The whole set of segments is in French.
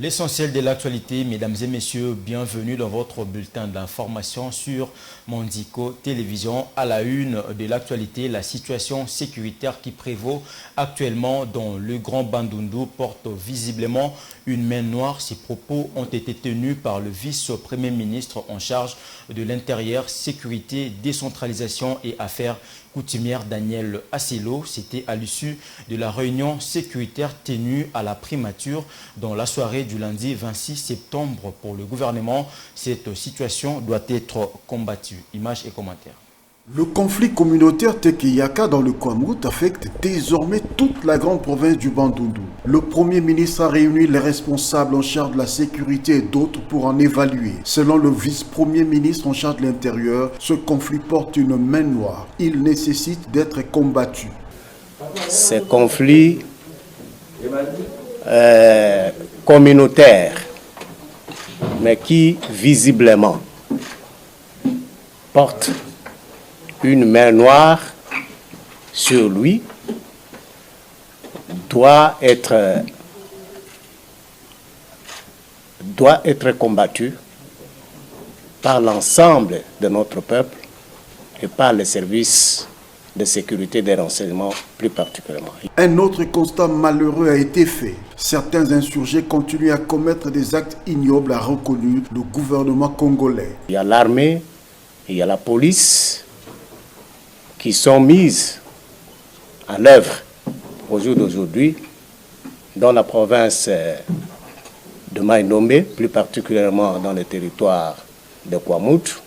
L'essentiel de l'actualité, mesdames et messieurs, bienvenue dans votre bulletin d'information sur Mondico Télévision. À la une de l'actualité, la situation sécuritaire qui prévaut actuellement dans le Grand Bandundu porte visiblement une main noire. Ces propos ont été tenus par le vice-premier ministre en charge de l'intérieur, sécurité, décentralisation et affaires coutumières Daniel Asselo. C'était à l'issue de la réunion sécuritaire tenue à la primature dans la soirée du lundi 26 septembre pour le gouvernement. Cette situation doit être combattue. Images et commentaires. Le conflit communautaire Tekeyaka dans le Kwamut affecte désormais toute la grande province du Bandundu. Le Premier ministre a réuni les responsables en charge de la sécurité et d'autres pour en évaluer. Selon le vice-premier ministre en charge de l'intérieur, ce conflit porte une main noire. Il nécessite d'être combattu. Ces conflits communautaires, mais qui visiblement portent une main noire sur lui, doit être combattu par l'ensemble de notre peuple et par les services de sécurité des renseignements plus particulièrement. Un autre constat malheureux a été fait. Certains insurgés continuent à commettre des actes ignobles, a reconnu le gouvernement congolais. Il y a l'armée, il y a la police qui sont mises en œuvre au jour d'aujourd'hui dans la province de Mai-Ndombe, plus particulièrement dans le territoire de Kwamut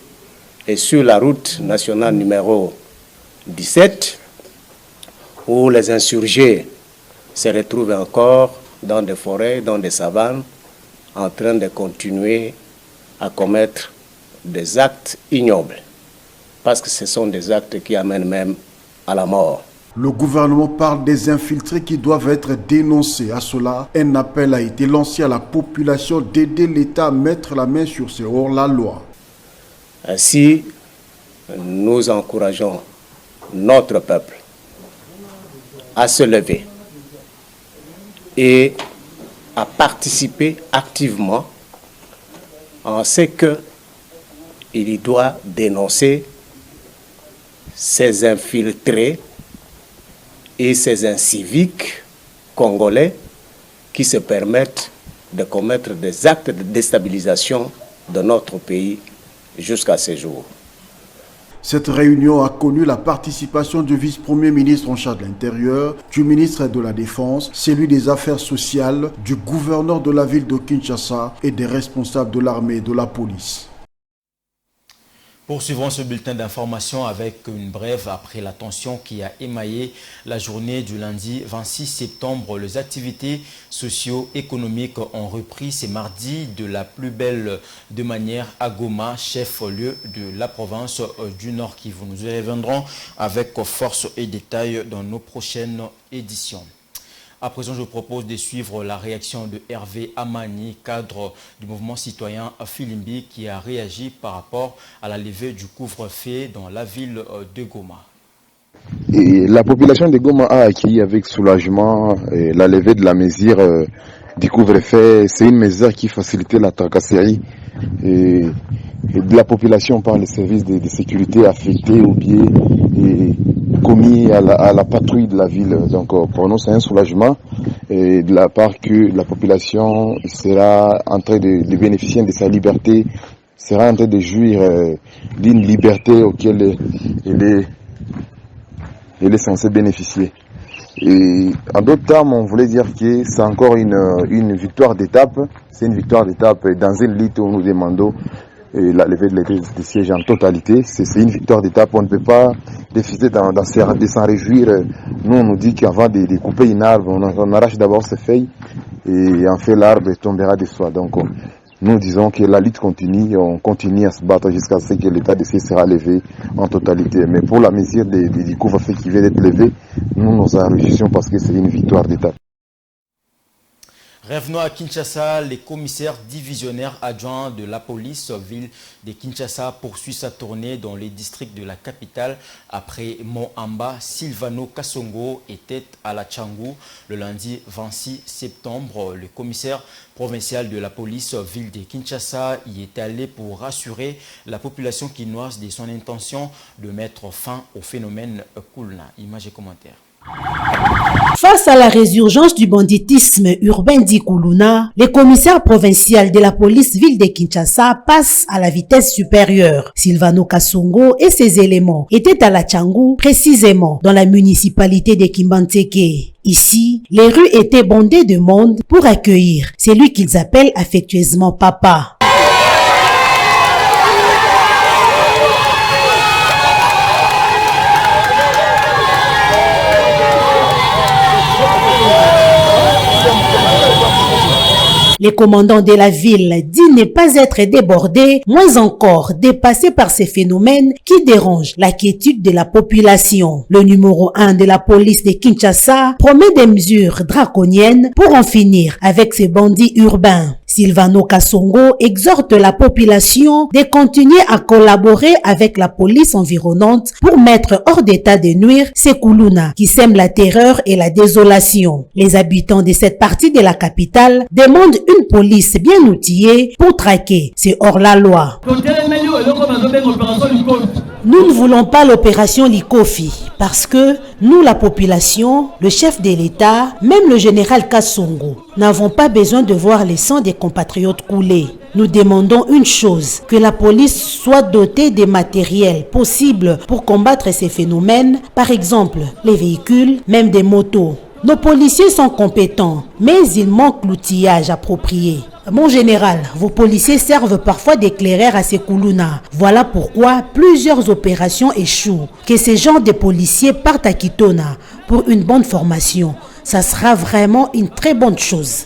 et sur la route nationale numéro 17, où les insurgés se retrouvent encore dans des forêts, dans des savanes, en train de continuer à commettre des actes ignobles, parce que ce sont des actes qui amènent même à la mort. Le gouvernement parle des infiltrés qui doivent être dénoncés. À cela, un appel a été lancé à la population d'aider l'État à mettre la main sur ces hors-la-loi. Ainsi, nous encourageons notre peuple à se lever et à participer activement en ce qu'il doit dénoncer ces infiltrés et ces inciviques congolais qui se permettent de commettre des actes de déstabilisation de notre pays jusqu'à ce jour. Cette réunion a connu la participation du vice-premier ministre en charge de l'Intérieur, du ministre de la Défense, celui des Affaires sociales, du gouverneur de la ville de Kinshasa et des responsables de l'armée et de la police. Poursuivons ce bulletin d'information avec une brève après la tension qui a émaillé la journée du lundi 26 septembre. Les activités socio-économiques ont repris ce mardi de la plus belle de manière à Goma, chef-lieu de la province du Nord Kivu. Nous y reviendrons avec force et détails dans nos prochaines éditions. À présent, je vous propose de suivre la réaction de Hervé Amani, cadre du mouvement citoyen Filimbi, qui a réagi par rapport à la levée du couvre-feu dans la ville de Goma. Et la population de Goma a accueilli avec soulagement la levée de la mesure du couvre-feu. C'est une mesure qui facilitait la tracasserie et de la population par les services de sécurité affectés au biais et commis à la patrouille de la ville. Donc pour nous c'est un soulagement et de la part que la population sera en train de bénéficier de sa liberté, sera en train de jouir d'une liberté auquel elle est censée bénéficier. Et en d'autres termes, on voulait dire que c'est encore une victoire d'étape. C'est une victoire d'étape dans une lutte où nous demandons la levée de sièges en totalité. C'est une victoire d'étape. On ne peut pas décider de s'en réjouir. Nous, on nous dit qu'avant de couper une arbre, on arrache d'abord ses feuilles et en fait l'arbre tombera de soi. Donc nous disons que la lutte continue, on continue à se battre jusqu'à ce que l'état de siège sera levé en totalité. Mais pour la mesure du couvre-feu qui vient d'être levé, nous nous en réjouissons parce que c'est une victoire d'étape. Revenons à Kinshasa, les commissaires divisionnaires adjoints de la police ville de Kinshasa poursuit sa tournée dans les districts de la capitale après Moamba. Silvano Kasongo était à la Tchangou le lundi 26 septembre. Le commissaire provincial de la police ville de Kinshasa y est allé pour rassurer la population quinoise de son intention de mettre fin au phénomène Kulna. Images et commentaires. Face à la résurgence du banditisme urbain dit Kuluna, les commissaires provinciaux de la police ville de Kinshasa passent à la vitesse supérieure. Silvano Kasongo et ses éléments étaient à la Tchangou, précisément dans la municipalité de Kimbanteke. Ici, les rues étaient bondées de monde pour accueillir celui qu'ils appellent affectueusement Papa. Les commandants de la ville disent ne pas être débordés, moins encore dépassés par ces phénomènes qui dérangent la quiétude de la population. Le numéro 1 de la police de Kinshasa promet des mesures draconiennes pour en finir avec ces bandits urbains. Silvano Kasongo exhorte la population de continuer à collaborer avec la police environnante pour mettre hors d'état de nuire ces Kuluna qui sèment la terreur et la désolation. Les habitants de cette partie de la capitale demandent une police bien outillée pour traquer ces hors-la-loi. Nous ne voulons pas l'opération Likofi parce que nous, la population, le chef de l'État, même le général Kasongo, n'avons pas besoin de voir les sangs des compatriotes couler. Nous demandons une chose, que la police soit dotée des matériels possibles pour combattre ces phénomènes, par exemple les véhicules, même des motos. Nos policiers sont compétents, mais il manque l'outillage approprié. Mon général, vos policiers servent parfois d'éclaireurs à ces Kuluna. Voilà pourquoi plusieurs opérations échouent. Que ces gens de policiers partent à Kitona pour une bonne formation. Ça sera vraiment une très bonne chose.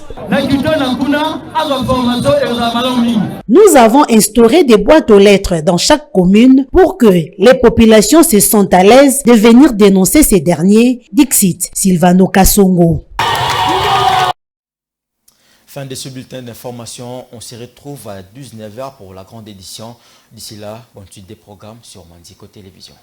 Nous avons instauré des boîtes aux lettres dans chaque commune pour que les populations se sentent à l'aise de venir dénoncer ces derniers. Dixit Silvano Kasongo. Fin de ce bulletin d'information. On se retrouve à 19h pour la grande édition. D'ici là, bonne suite des programmes sur Mandiko Télévision.